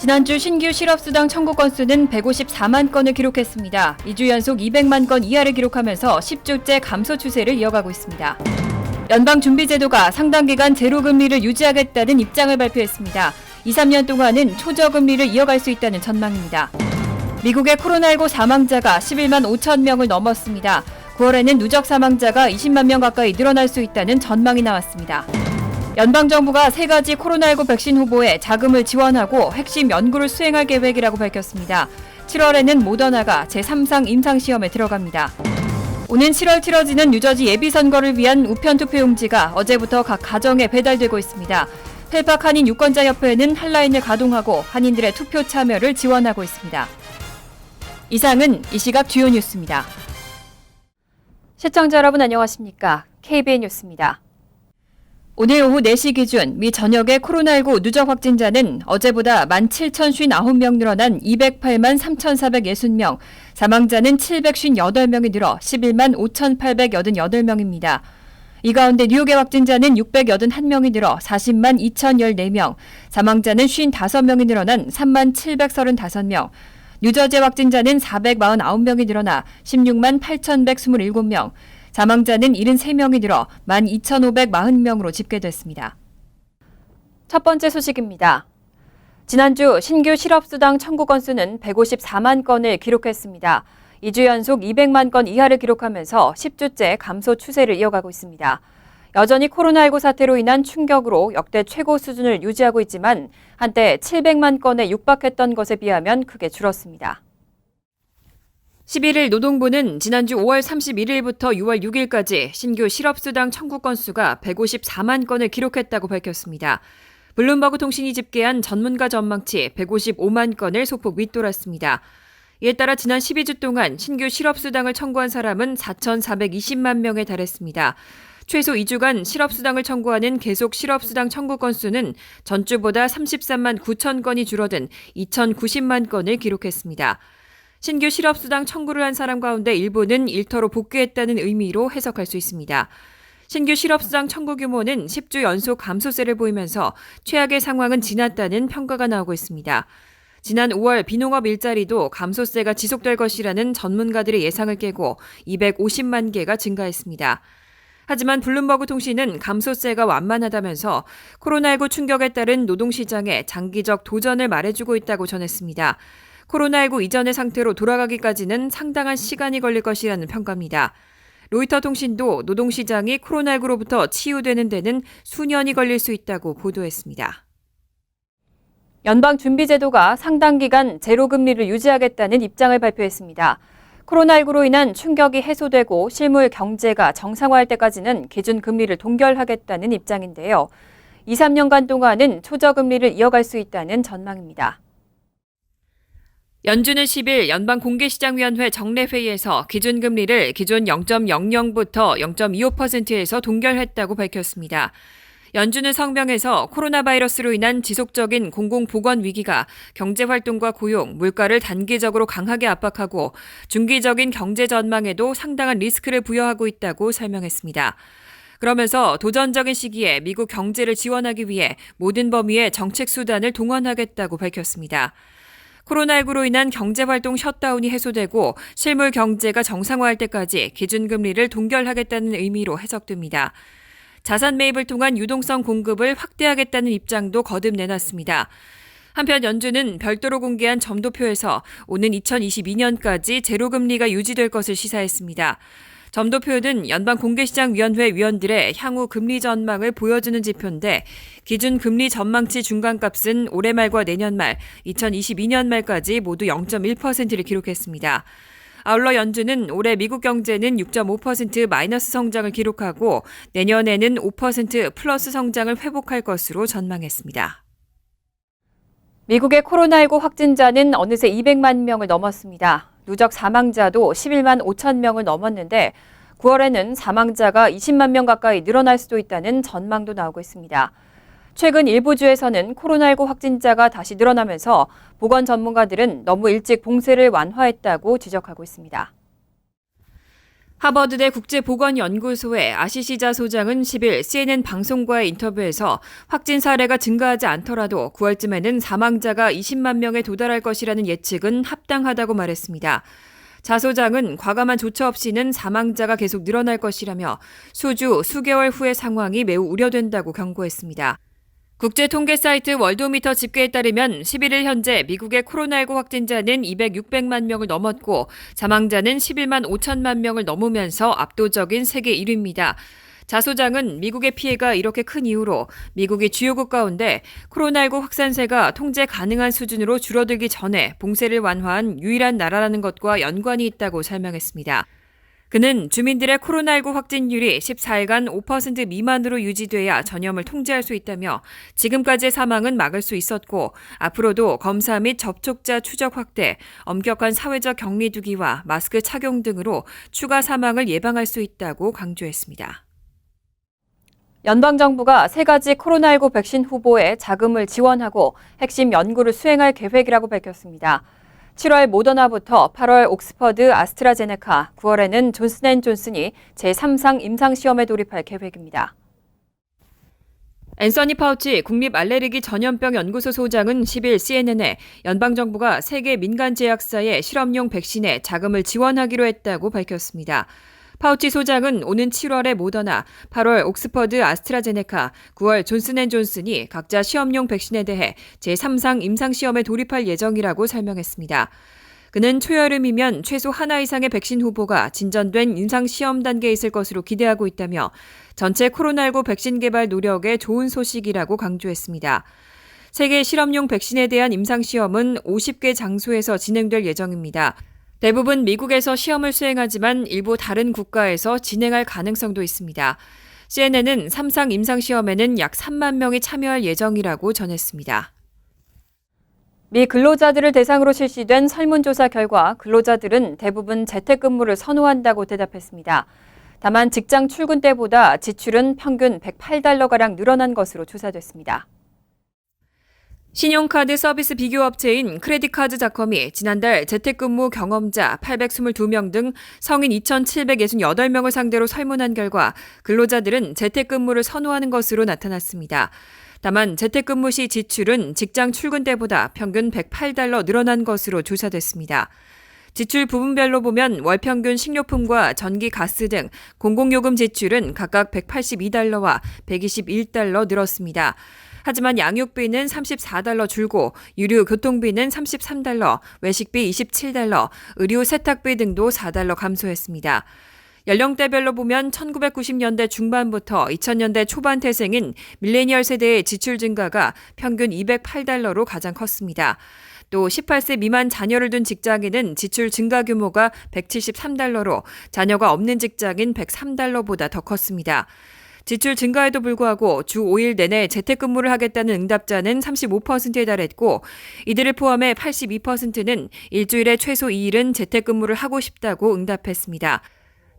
지난주 신규 실업수당 청구 건수는 154만 건을 기록했습니다. 2주 연속 200만 건 이하를 기록하면서 10주째 감소 추세를 이어가고 있습니다. 연방준비제도가 상당 기간 제로금리를 유지하겠다는 입장을 발표했습니다. 2, 3년 동안은 초저금리를 이어갈 수 있다는 전망입니다. 미국의 코로나19 사망자가 11만 5천 명을 넘었습니다. 9월에는 누적 사망자가 20만 명 가까이 늘어날 수 있다는 전망이 나왔습니다. 연방정부가 3가지 코로나19 백신 후보에 자금을 지원하고 핵심 연구를 수행할 계획이라고 밝혔습니다. 7월에는 모더나가 제3상 임상시험에 들어갑니다. 오는 7월 치러지는 뉴저지 예비선거를 위한 우편 투표용지가 어제부터 각 가정에 배달되고 있습니다. 펠팍 한인 유권자협회는 핫라인을 가동하고 한인들의 투표 참여를 지원하고 있습니다. 이상은 이 시각 주요 뉴스입니다. 시청자 여러분 안녕하십니까? KBN 뉴스입니다. 오늘 오후 4시 기준 미 전역의 코로나19 누적 확진자는 어제보다 17,059명 늘어난 208만 3,460명, 사망자는 758명이 늘어 11만 5,888명입니다. 이 가운데 뉴욕의 확진자는 681명이 늘어 40만 2,014명, 사망자는 55명이 늘어난 3만 735명, 뉴저지 확진자는 449명이 늘어나 16만 8,127명, 사망자는 73명이 늘어 12,540명으로 집계됐습니다. 첫 번째 소식입니다. 지난주 신규 실업수당 청구 건수는 154만 건을 기록했습니다. 2주 연속 200만 건 이하를 기록하면서 10주째 감소 추세를 이어가고 있습니다. 여전히 코로나19 사태로 인한 충격으로 역대 최고 수준을 유지하고 있지만 한때 700만 건에 육박했던 것에 비하면 크게 줄었습니다. 11일 노동부는 지난주 5월 31일부터 6월 6일까지 신규 실업수당 청구 건수가 154만 건을 기록했다고 밝혔습니다. 블룸버그 통신이 집계한 전문가 전망치 155만 건을 소폭 밑돌았습니다. 이에 따라 지난 12주 동안 신규 실업수당을 청구한 사람은 4,420만 명에 달했습니다. 최소 2주간 실업수당을 청구하는 계속 실업수당 청구 건수는 전주보다 33만 9천 건이 줄어든 2,090만 건을 기록했습니다. 신규 실업수당 청구를 한 사람 가운데 일부는 일터로 복귀했다는 의미로 해석할 수 있습니다. 신규 실업수당 청구 규모는 10주 연속 감소세를 보이면서 최악의 상황은 지났다는 평가가 나오고 있습니다. 지난 5월 비농업 일자리도 감소세가 지속될 것이라는 전문가들의 예상을 깨고 250만 개가 증가했습니다. 하지만 블룸버그 통신은 감소세가 완만하다면서 코로나19 충격에 따른 노동시장의 장기적 도전을 말해주고 있다고 전했습니다. 코로나19 이전의 상태로 돌아가기까지는 상당한 시간이 걸릴 것이라는 평가입니다. 로이터 통신도 노동시장이 코로나19로부터 치유되는 데는 수년이 걸릴 수 있다고 보도했습니다. 연방준비제도가 상당 기간 제로금리를 유지하겠다는 입장을 발표했습니다. 코로나19로 인한 충격이 해소되고 실물 경제가 정상화할 때까지는 기준금리를 동결하겠다는 입장인데요. 2, 3년간 동안은 초저금리를 이어갈 수 있다는 전망입니다. 연준은 10일 연방공개시장위원회 정례회의에서 기준금리를 기존 0.00부터 0.25%에서 동결했다고 밝혔습니다. 연준은 성명에서 코로나 바이러스로 인한 지속적인 공공보건 위기가 경제활동과 고용, 물가를 단기적으로 강하게 압박하고 중기적인 경제 전망에도 상당한 리스크를 부여하고 있다고 설명했습니다. 그러면서 도전적인 시기에 미국 경제를 지원하기 위해 모든 범위의 정책 수단을 동원하겠다고 밝혔습니다. 코로나19로 인한 경제활동 셧다운이 해소되고 실물 경제가 정상화할 때까지 기준금리를 동결하겠다는 의미로 해석됩니다. 자산 매입을 통한 유동성 공급을 확대하겠다는 입장도 거듭 내놨습니다. 한편 연준은 별도로 공개한 점도표에서 오는 2022년까지 제로금리가 유지될 것을 시사했습니다. 점도표는 연방공개시장위원회 위원들의 향후 금리 전망을 보여주는 지표인데 기준 금리 전망치 중간값은 올해 말과 내년 말, 2022년 말까지 모두 0.1%를 기록했습니다. 아울러 연준은 올해 미국 경제는 6.5% 마이너스 성장을 기록하고 내년에는 5% 플러스 성장을 회복할 것으로 전망했습니다. 미국의 코로나19 확진자는 어느새 200만 명을 넘었습니다. 누적 사망자도 11만 5천 명을 넘었는데 9월에는 사망자가 20만 명 가까이 늘어날 수도 있다는 전망도 나오고 있습니다. 최근 일부 주에서는 코로나19 확진자가 다시 늘어나면서 보건 전문가들은 너무 일찍 봉쇄를 완화했다고 지적하고 있습니다. 하버드대 국제보건연구소의 아시시자 소장은 10일 CNN 방송과의 인터뷰에서 확진 사례가 증가하지 않더라도 9월쯤에는 사망자가 20만 명에 도달할 것이라는 예측은 합당하다고 말했습니다. 자 소장은 과감한 조처 없이는 사망자가 계속 늘어날 것이라며 수개월 후의 상황이 매우 우려된다고 경고했습니다. 국제통계 사이트 월도미터 집계에 따르면 11일 현재 미국의 코로나19 확진자는 600만 명을 넘었고 사망자는 11만 5천만 명을 넘으면서 압도적인 세계 1위입니다. 자 소장은 미국의 피해가 이렇게 큰 이유로 미국이 주요국 가운데 코로나19 확산세가 통제 가능한 수준으로 줄어들기 전에 봉쇄를 완화한 유일한 나라라는 것과 연관이 있다고 설명했습니다. 그는 주민들의 코로나19 확진율이 14일간 5% 미만으로 유지돼야 전염을 통제할 수 있다며 지금까지의 사망은 막을 수 있었고 앞으로도 검사 및 접촉자 추적 확대, 엄격한 사회적 격리 두기와 마스크 착용 등으로 추가 사망을 예방할 수 있다고 강조했습니다. 연방정부가 3가지 코로나19 백신 후보에 자금을 지원하고 핵심 연구를 수행할 계획이라고 밝혔습니다. 7월 모더나부터 8월 옥스퍼드 아스트라제네카, 9월에는 존슨앤존슨이 제3상 임상시험에 돌입할 계획입니다. 앤서니 파우치 국립알레르기 전염병 연구소 소장은 10일 CNN에 연방정부가 세계 민간 제약사의 실험용 백신에 자금을 지원하기로 했다고 밝혔습니다. 파우치 소장은 오는 7월에 모더나, 8월 옥스퍼드 아스트라제네카, 9월 존슨앤존슨이 각자 시험용 백신에 대해 제3상 임상시험에 돌입할 예정이라고 설명했습니다. 그는 초여름이면 최소 하나 이상의 백신 후보가 진전된 임상시험 단계에 있을 것으로 기대하고 있다며 전체 코로나19 백신 개발 노력의 좋은 소식이라고 강조했습니다. 세계 실험용 백신에 대한 임상시험은 50개 장소에서 진행될 예정입니다. 대부분 미국에서 시험을 수행하지만 일부 다른 국가에서 진행할 가능성도 있습니다. CNN은 3상 임상시험에는 약 3만 명이 참여할 예정이라고 전했습니다. 미 근로자들을 대상으로 실시된 설문조사 결과 근로자들은 대부분 재택근무를 선호한다고 대답했습니다. 다만 직장 출근 때보다 지출은 평균 $108가량 늘어난 것으로 조사됐습니다. 신용카드 서비스 비교업체인 크레딧카드닷컴이 지난달 재택근무 경험자 822명 등 성인 2,768명을 상대로 설문한 결과 근로자들은 재택근무를 선호하는 것으로 나타났습니다. 다만 재택근무 시 지출은 직장 출근 때보다 평균 $108 늘어난 것으로 조사됐습니다. 지출 부분별로 보면 월평균 식료품과 전기, 가스 등 공공요금 지출은 각각 $182와 $121 늘었습니다. 하지만 양육비는 $34 줄고 유류 교통비는 $33, 외식비 $27, 의류 세탁비 등도 $4 감소했습니다. 연령대별로 보면 1990년대 중반부터 2000년대 초반 태생인 밀레니얼 세대의 지출 증가가 평균 $208로 가장 컸습니다. 또 18세 미만 자녀를 둔 직장인은 지출 증가 규모가 $173로 자녀가 없는 직장인 $103보다 더 컸습니다. 지출 증가에도 불구하고 주 5일 내내 재택근무를 하겠다는 응답자는 35%에 달했고 이들을 포함해 82%는 일주일에 최소 2일은 재택근무를 하고 싶다고 응답했습니다.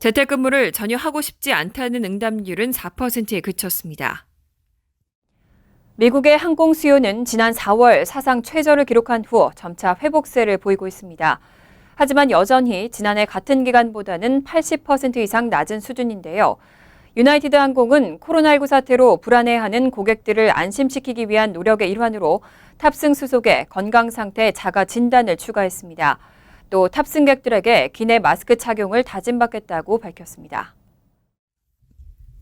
재택근무를 전혀 하고 싶지 않다는 응답률은 4%에 그쳤습니다. 미국의 항공 수요는 지난 4월 사상 최저를 기록한 후 점차 회복세를 보이고 있습니다. 하지만 여전히 지난해 같은 기간보다는 80% 이상 낮은 수준인데요. 유나이티드 항공은 코로나19 사태로 불안해하는 고객들을 안심시키기 위한 노력의 일환으로 탑승 수속에 건강상태 자가 진단을 추가했습니다. 또 탑승객들에게 기내 마스크 착용을 다짐받겠다고 밝혔습니다.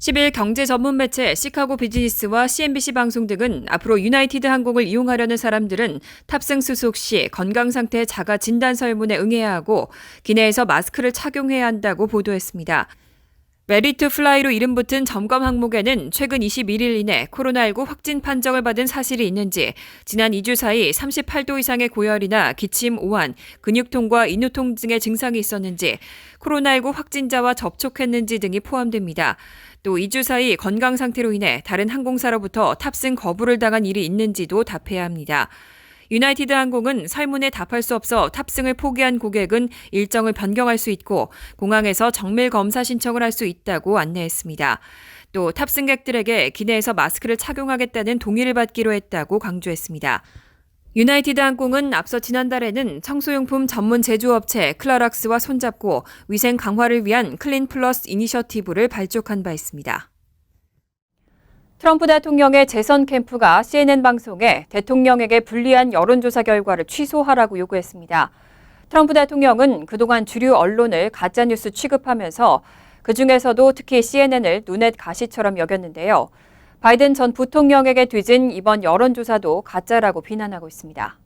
10일 경제 전문 매체 시카고 비즈니스와 CNBC 방송 등은 앞으로 유나이티드 항공을 이용하려는 사람들은 탑승 수속 시 건강상태 자가 진단 설문에 응해야 하고 기내에서 마스크를 착용해야 한다고 보도했습니다. Ready to Fly로 이름 붙은 점검 항목에는 최근 21일 이내 코로나19 확진 판정을 받은 사실이 있는지, 지난 2주 사이 38도 이상의 고열이나 기침, 오한, 근육통과 인후통 등의 증상이 있었는지, 코로나19 확진자와 접촉했는지 등이 포함됩니다. 또 2주 사이 건강 상태로 인해 다른 항공사로부터 탑승 거부를 당한 일이 있는지도 답해야 합니다. 유나이티드 항공은 설문에 답할 수 없어 탑승을 포기한 고객은 일정을 변경할 수 있고 공항에서 정밀 검사 신청을 할 수 있다고 안내했습니다. 또 탑승객들에게 기내에서 마스크를 착용하겠다는 동의를 받기로 했다고 강조했습니다. 유나이티드 항공은 앞서 지난달에는 청소용품 전문 제조업체 클라락스와 손잡고 위생 강화를 위한 클린 플러스 이니셔티브를 발족한 바 있습니다. 트럼프 대통령의 재선 캠프가 CNN 방송에 대통령에게 불리한 여론조사 결과를 취소하라고 요구했습니다. 트럼프 대통령은 그동안 주류 언론을 가짜뉴스 취급하면서 그중에서도 특히 CNN을 눈엣 가시처럼 여겼는데요. 바이든 전 부통령에게 뒤진 이번 여론조사도 가짜라고 비난하고 있습니다.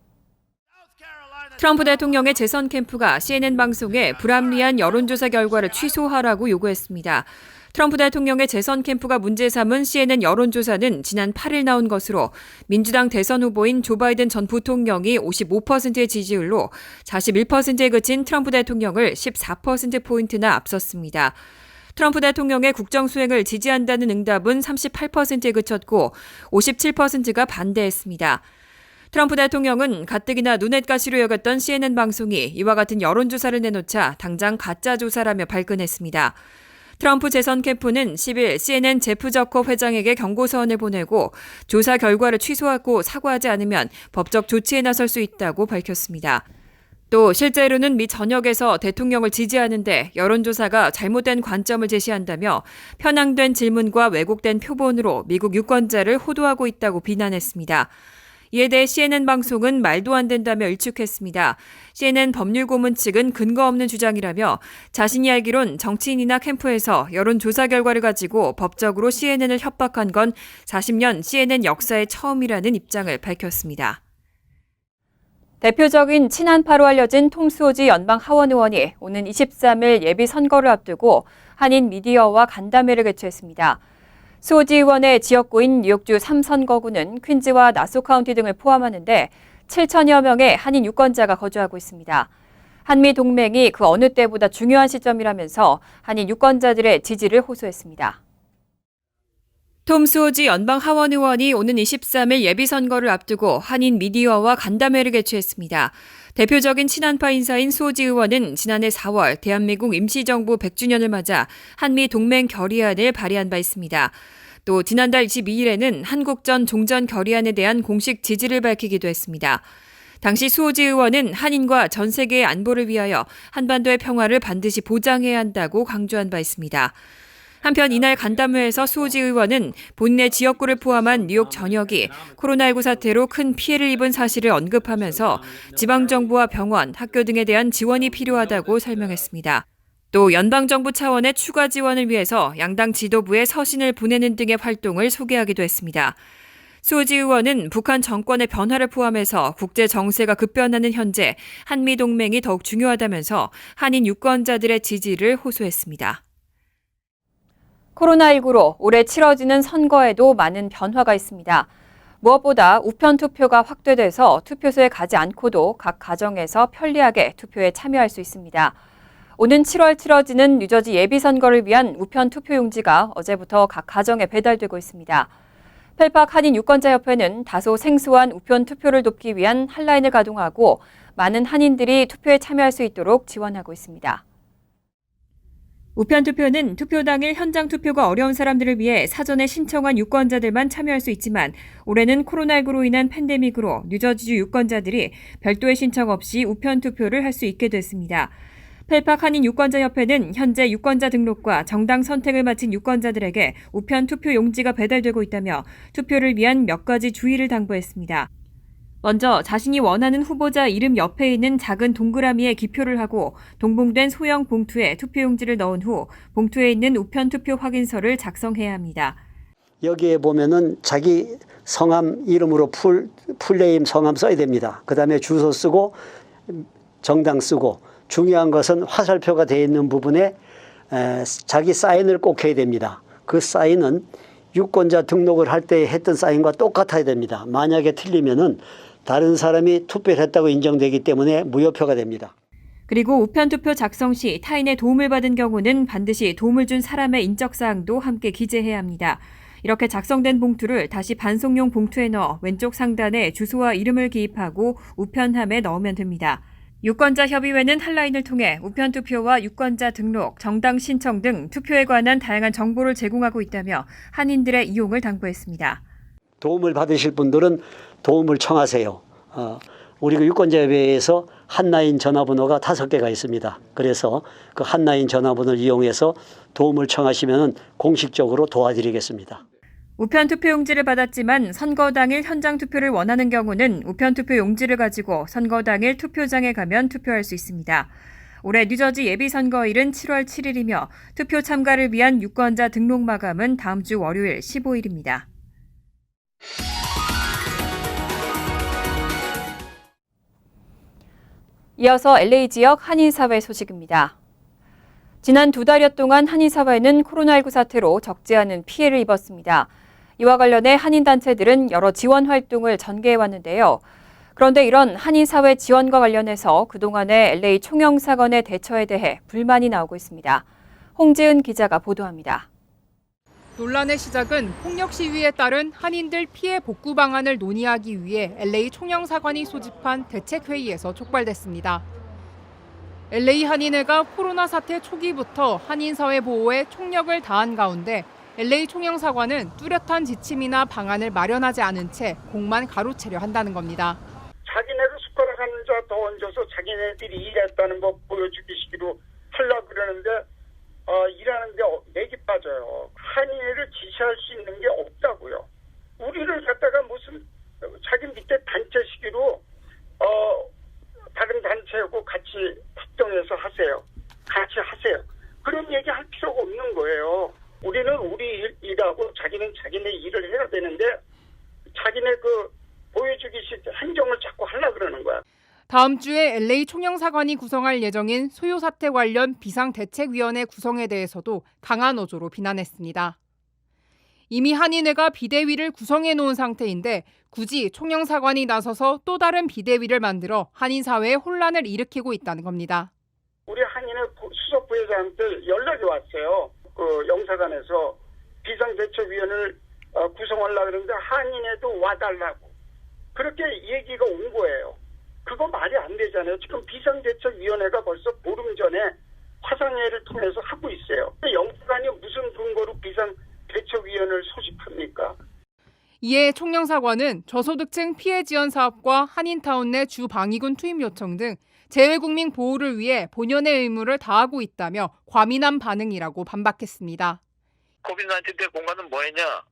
트럼프 대통령의 재선 캠프가 CNN 방송에 불합리한 여론조사 결과를 취소하라고 요구했습니다. 트럼프 대통령의 재선 캠프가 문제 삼은 CNN 여론조사는 지난 8일 나온 것으로 민주당 대선 후보인 조 바이든 전 부통령이 55%의 지지율로 41%에 그친 트럼프 대통령을 14%포인트나 앞섰습니다. 트럼프 대통령의 국정 수행을 지지한다는 응답은 38%에 그쳤고 57%가 반대했습니다. 트럼프 대통령은 가뜩이나 눈엣 가시로 여겼던 CNN 방송이 이와 같은 여론조사를 내놓자 당장 가짜조사라며 발끈했습니다. 트럼프 재선 캠프는 10일 CNN 제프 저커 회장에게 경고서원을 보내고 조사 결과를 취소하고 사과하지 않으면 법적 조치에 나설 수 있다고 밝혔습니다. 또 실제로는 미 전역에서 대통령을 지지하는데 여론조사가 잘못된 관점을 제시한다며 편향된 질문과 왜곡된 표본으로 미국 유권자를 호도하고 있다고 비난했습니다. 이에 대해 CNN 방송은 말도 안 된다며 일축했습니다. CNN 법률고문 측은 근거 없는 주장이라며 자신이 알기론 정치인이나 캠프에서 여론조사 결과를 가지고 법적으로 CNN을 협박한 건 40년 CNN 역사의 처음이라는 입장을 밝혔습니다. 대표적인 친한파로 알려진 톰 수오지 연방 하원 의원이 오는 23일 예비 선거를 앞두고 한인 미디어와 간담회를 개최했습니다. 수오지 의원의 지역구인 뉴욕주 3선거구는 퀸즈와 나소 카운티 등을 포함하는데 7천여 명의 한인 유권자가 거주하고 있습니다. 한미 동맹이 그 어느 때보다 중요한 시점이라면서 한인 유권자들의 지지를 호소했습니다. 톰 수오지 연방 하원 의원이 오는 23일 예비선거를 앞두고 한인 미디어와 간담회를 개최했습니다. 대표적인 친한파 인사인 수오지 의원은 지난해 4월 대한민국 임시정부 100주년을 맞아 한미 동맹 결의안을 발의한 바 있습니다. 또 지난달 22일에는 한국전 종전 결의안에 대한 공식 지지를 밝히기도 했습니다. 당시 수오지 의원은 한인과 전 세계의 안보를 위하여 한반도의 평화를 반드시 보장해야 한다고 강조한 바 있습니다. 한편 이날 간담회에서 수오지 의원은 본인의 지역구를 포함한 뉴욕 전역이 코로나19 사태로 큰 피해를 입은 사실을 언급하면서 지방정부와 병원, 학교 등에 대한 지원이 필요하다고 설명했습니다. 또 연방정부 차원의 추가 지원을 위해서 양당 지도부에 서신을 보내는 등의 활동을 소개하기도 했습니다. 수오지 의원은 북한 정권의 변화를 포함해서 국제 정세가 급변하는 현재 한미 동맹이 더욱 중요하다면서 한인 유권자들의 지지를 호소했습니다. 코로나19로 올해 치러지는 선거에도 많은 변화가 있습니다. 무엇보다 우편 투표가 확대돼서 투표소에 가지 않고도 각 가정에서 편리하게 투표에 참여할 수 있습니다. 오는 7월 치러지는 뉴저지 예비선거를 위한 우편 투표용지가 어제부터 각 가정에 배달되고 있습니다. 펠팍 한인 유권자협회는 다소 생소한 우편 투표를 돕기 위한 핫라인을 가동하고 많은 한인들이 투표에 참여할 수 있도록 지원하고 있습니다. 우편 투표는 투표 당일 현장 투표가 어려운 사람들을 위해 사전에 신청한 유권자들만 참여할 수 있지만 올해는 코로나19로 인한 팬데믹으로 뉴저지주 유권자들이 별도의 신청 없이 우편 투표를 할 수 있게 됐습니다. 펠팍 한인 유권자협회는 현재 유권자 등록과 정당 선택을 마친 유권자들에게 우편 투표 용지가 배달되고 있다며 투표를 위한 몇 가지 주의를 당부했습니다. 먼저 자신이 원하는 후보자 이름 옆에 있는 작은 동그라미에 기표를 하고 동봉된 소형 봉투에 투표용지를 넣은 후 봉투에 있는 우편 투표 확인서를 작성해야 합니다. 여기에 보면은 자기 성함 이름으로 풀네임 성함 써야 됩니다. 그다음에 주소 쓰고 정당 쓰고 중요한 것은 화살표가 되어 있는 부분에 자기 사인을 꼭 해야 됩니다. 그 사인은 유권자 등록을 할 때 했던 사인과 똑같아야 됩니다. 만약에 틀리면은 다른 사람이 투표를 했다고 인정되기 때문에 무효표가 됩니다. 그리고 우편 투표 작성 시 타인의 도움을 받은 경우는 반드시 도움을 준 사람의 인적사항도 함께 기재해야 합니다. 이렇게 작성된 봉투를 다시 반송용 봉투에 넣어 왼쪽 상단에 주소와 이름을 기입하고 우편함에 넣으면 됩니다. 유권자협의회는 핫라인을 통해 우편 투표와 유권자 등록, 정당 신청 등 투표에 관한 다양한 정보를 제공하고 있다며 한인들의 이용을 당부했습니다. 도움을 받으실 분들은 도움을 청하세요. 우리 그 유권자협회에서 한라인 전화번호가 5개가 있습니다. 그래서 그 한라인 전화번호를 이용해서 도움을 청하시면 공식적으로 도와드리겠습니다. 우편 투표 용지를 받았지만 선거 당일 현장 투표를 원하는 경우는 우편 투표 용지를 가지고 선거 당일 투표장에 가면 투표할 수 있습니다. 올해 뉴저지 예비선거일은 7월 7일이며 투표 참가를 위한 유권자 등록 마감은 다음 주 월요일 15일입니다. 이어서 LA 지역 한인사회 소식입니다. 지난 2달여 동안 한인사회는 코로나19 사태로 적지 않은 피해를 입었습니다. 이와 관련해 한인단체들은 여러 지원 활동을 전개해왔는데요. 그런데 이런 한인사회 지원과 관련해서 그동안의 LA 총영사관의 대처에 대해 불만이 나오고 있습니다. 홍지은 기자가 보도합니다. 논란의 시작은 폭력 시위에 따른 한인들 피해 복구 방안을 논의하기 위해 LA 총영사관이 소집한 대책회의에서 촉발됐습니다. LA 한인회가 코로나 사태 초기부터 한인사회 보호에 총력을 다한 가운데 LA 총영사관은 뚜렷한 지침이나 방안을 마련하지 않은 채 공만 가로채려 한다는 겁니다. 자기네가 숟가락 한 자 더 얹어서 자기네들이 일했다는 거 보여주기 식으로 하려고 그러는데 일하는데 맥이 빠져요. 한인회를 지시할 수 있는 게 없다고요. 우리를 갖다가 무슨 자기 밑에 단체 시기로 다른 단체하고 같이 합동해서 하세요. 같이 하세요. 그런 얘기 할 필요가 없는 거예요. 우리는 우리 일하고 자기는 자기네 일을 해야 되는데 자기네 보여주기식 행정을 자꾸 하려고 그러는 거야. 다음 주에 LA 총영사관이 구성할 예정인 소요 사태 관련 비상대책위원회 구성에 대해서도 강한 어조로 비난했습니다. 이미 한인회가 비대위를 구성해 놓은 상태인데 굳이 총영사관이 나서서 또 다른 비대위를 만들어 한인사회에 혼란을 일으키고 있다는 겁니다. 우리 한인회 수석 부회장한테 연락이 왔어요. 영사관에서 비상대책위원회를 구성하려고 그러는데 한인회도 와달라고. 그렇게 얘기가 온 거예요. 그거 말이 안 되잖아요. 지금 비상대책위원회가 벌써 보름 전에 화상회의를 통해서 하고 있어요. 영사관이 무슨 근거로 비상대책위원회를 소집합니까? 이에 총영사관은 저소득층 피해 지원 사업과 한인타운 내 주 방위군 투입 요청 등 재외국민 보호를 위해 본연의 의무를 다하고 있다며 과민한 반응이라고 반박했습니다. 코비드-19 때 공간은 뭐 했냐?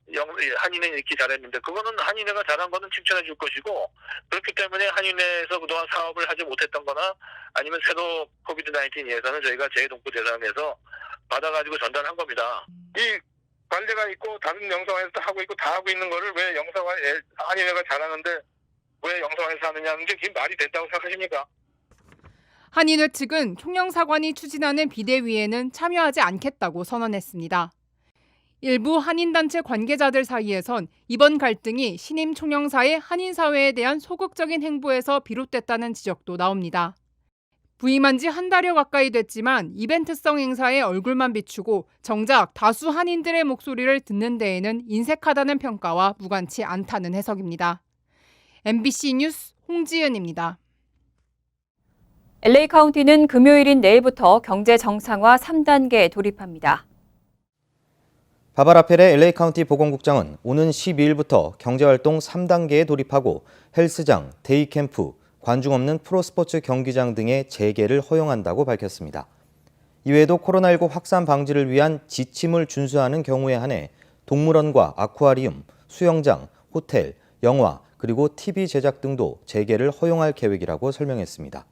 한인회는 이렇게 잘했는데 그거는 한인회가 잘한 거는 칭찬해 줄 것이고 그렇기 때문에 한인회에서 그동안 사업을 하지 못했던 거나 아니면 새로 코비드-19 예산을 저희가 재동부 대상에서 받아가지고 전달한 겁니다. 이 관례가 있고 다른 영사관에서 하고 있고 다 하고 있는 거를 왜 한인회가 잘하는데 왜 영사관에서 하느냐는 게 그게 말이 된다고 생각하십니까? 한인회 측은 총영사관이 추진하는 비대위에는 참여하지 않겠다고 선언했습니다. 일부 한인단체 관계자들 사이에선 이번 갈등이 신임 총영사의 한인사회에 대한 소극적인 행보에서 비롯됐다는 지적도 나옵니다. 부임한 지 한 달여 가까이 됐지만 이벤트성 행사에 얼굴만 비추고 정작 다수 한인들의 목소리를 듣는 데에는 인색하다는 평가와 무관치 않다는 해석입니다. MBC 뉴스 홍지은입니다. LA 카운티는 금요일인 내일부터 경제 정상화 3단계에 돌입합니다. 바바라펠의 LA 카운티 보건국장은 오는 12일부터 경제활동 3단계에 돌입하고 헬스장, 데이캠프, 관중 없는 프로스포츠 경기장 등의 재개를 허용한다고 밝혔습니다. 이외에도 코로나19 확산 방지를 위한 지침을 준수하는 경우에 한해 동물원과 아쿠아리움, 수영장, 호텔, 영화, 그리고 TV 제작 등도 재개를 허용할 계획이라고 설명했습니다.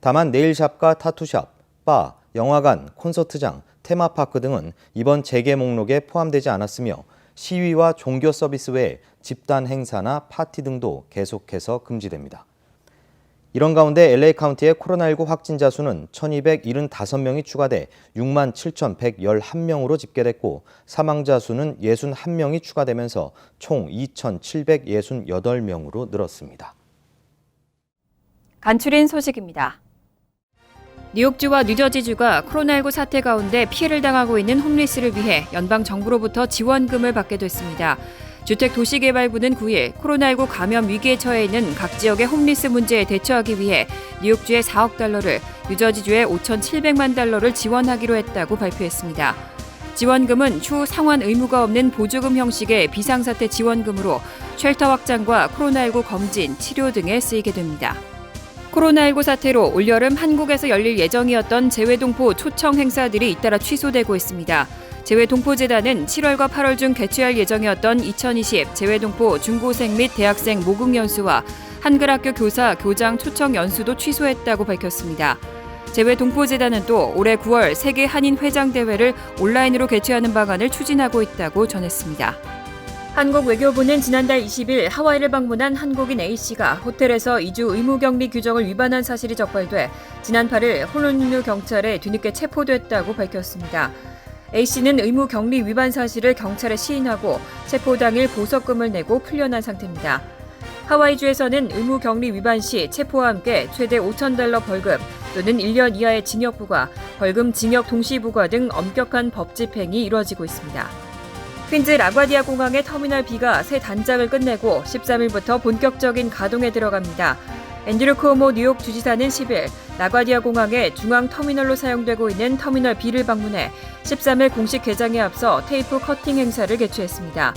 다만 네일샵과 타투샵, 바, 영화관, 콘서트장, 테마파크 등은 이번 재개 목록에 포함되지 않았으며 시위와 종교 서비스 외에 집단 행사나 파티 등도 계속해서 금지됩니다. 이런 가운데 LA 카운티의 코로나19 확진자 수는 1,275명이 추가돼 67,111명으로 집계됐고 사망자 수는 61명이 추가되면서 총 2,768명으로 늘었습니다. 간추린 소식입니다. 뉴욕주와 뉴저지주가 코로나19 사태 가운데 피해를 당하고 있는 홈리스를 위해 연방정부로부터 지원금을 받게 됐습니다. 주택도시개발부는 9일 코로나19 감염 위기에 처해 있는 각 지역의 홈리스 문제에 대처하기 위해 뉴욕주의 4억 달러를, 뉴저지주의 5,700만 달러를 지원하기로 했다고 발표했습니다. 지원금은 추후 상환 의무가 없는 보조금 형식의 비상사태 지원금으로 쉘터 확장과 코로나19 검진, 치료 등에 쓰이게 됩니다. 코로나19 사태로 올여름 한국에서 열릴 예정이었던 재외동포 초청 행사들이 잇따라 취소되고 있습니다. 재외동포재단은 7월과 8월 중 개최할 예정이었던 2020 재외동포 중고생 및 대학생 모국연수와 한글학교 교사, 교장 초청 연수도 취소했다고 밝혔습니다. 재외동포재단은 또 올해 9월 세계 한인 회장대회를 온라인으로 개최하는 방안을 추진하고 있다고 전했습니다. 한국 외교부는 지난달 20일 하와이를 방문한 한국인 A씨가 호텔에서 2주 의무격리 규정을 위반한 사실이 적발돼 지난 8일 호놀룰루 경찰에 뒤늦게 체포됐다고 밝혔습니다. A씨는 의무격리 위반 사실을 경찰에 시인하고 체포 당일 보석금을 내고 풀려난 상태입니다. 하와이주에서는 의무격리 위반 시 체포와 함께 최대 $5,000 벌금 또는 1년 이하의 징역 부과, 벌금 징역 동시 부과 등 엄격한 법 집행이 이루어지고 있습니다. 퀸즈 라과디아 공항의 터미널 B가 새 단장을 끝내고 13일부터 본격적인 가동에 들어갑니다. 앤드류 쿠오모 뉴욕 주지사는 10일 라과디아 공항의 중앙 터미널로 사용되고 있는 터미널 B를 방문해 13일 공식 개장에 앞서 테이프 커팅 행사를 개최했습니다.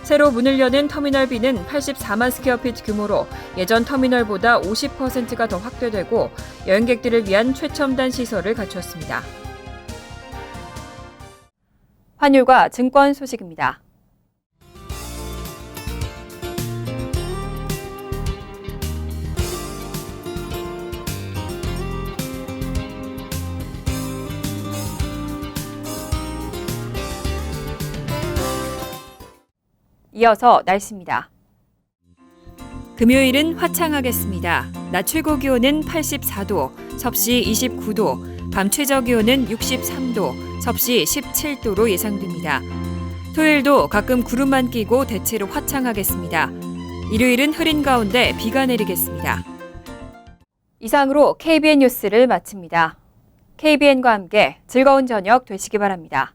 새로 문을 여는 터미널 B는 84만 스퀘어피트 규모로 예전 터미널보다 50%가 더 확대되고 여행객들을 위한 최첨단 시설을 갖추었습니다. 환율과 증권 소식입니다. 이어서 날씨입니다. 금요일은 화창하겠습니다. 낮 최고 기온은 84도, 섭씨 29도, 밤 최저 기온은 63도, 섭씨 17도로 예상됩니다. 토요일도 가끔 구름만 끼고 대체로 화창하겠습니다. 일요일은 흐린 가운데 비가 내리겠습니다. 이상으로 KBN 뉴스를 마칩니다. KBN과 함께 즐거운 저녁 되시기 바랍니다.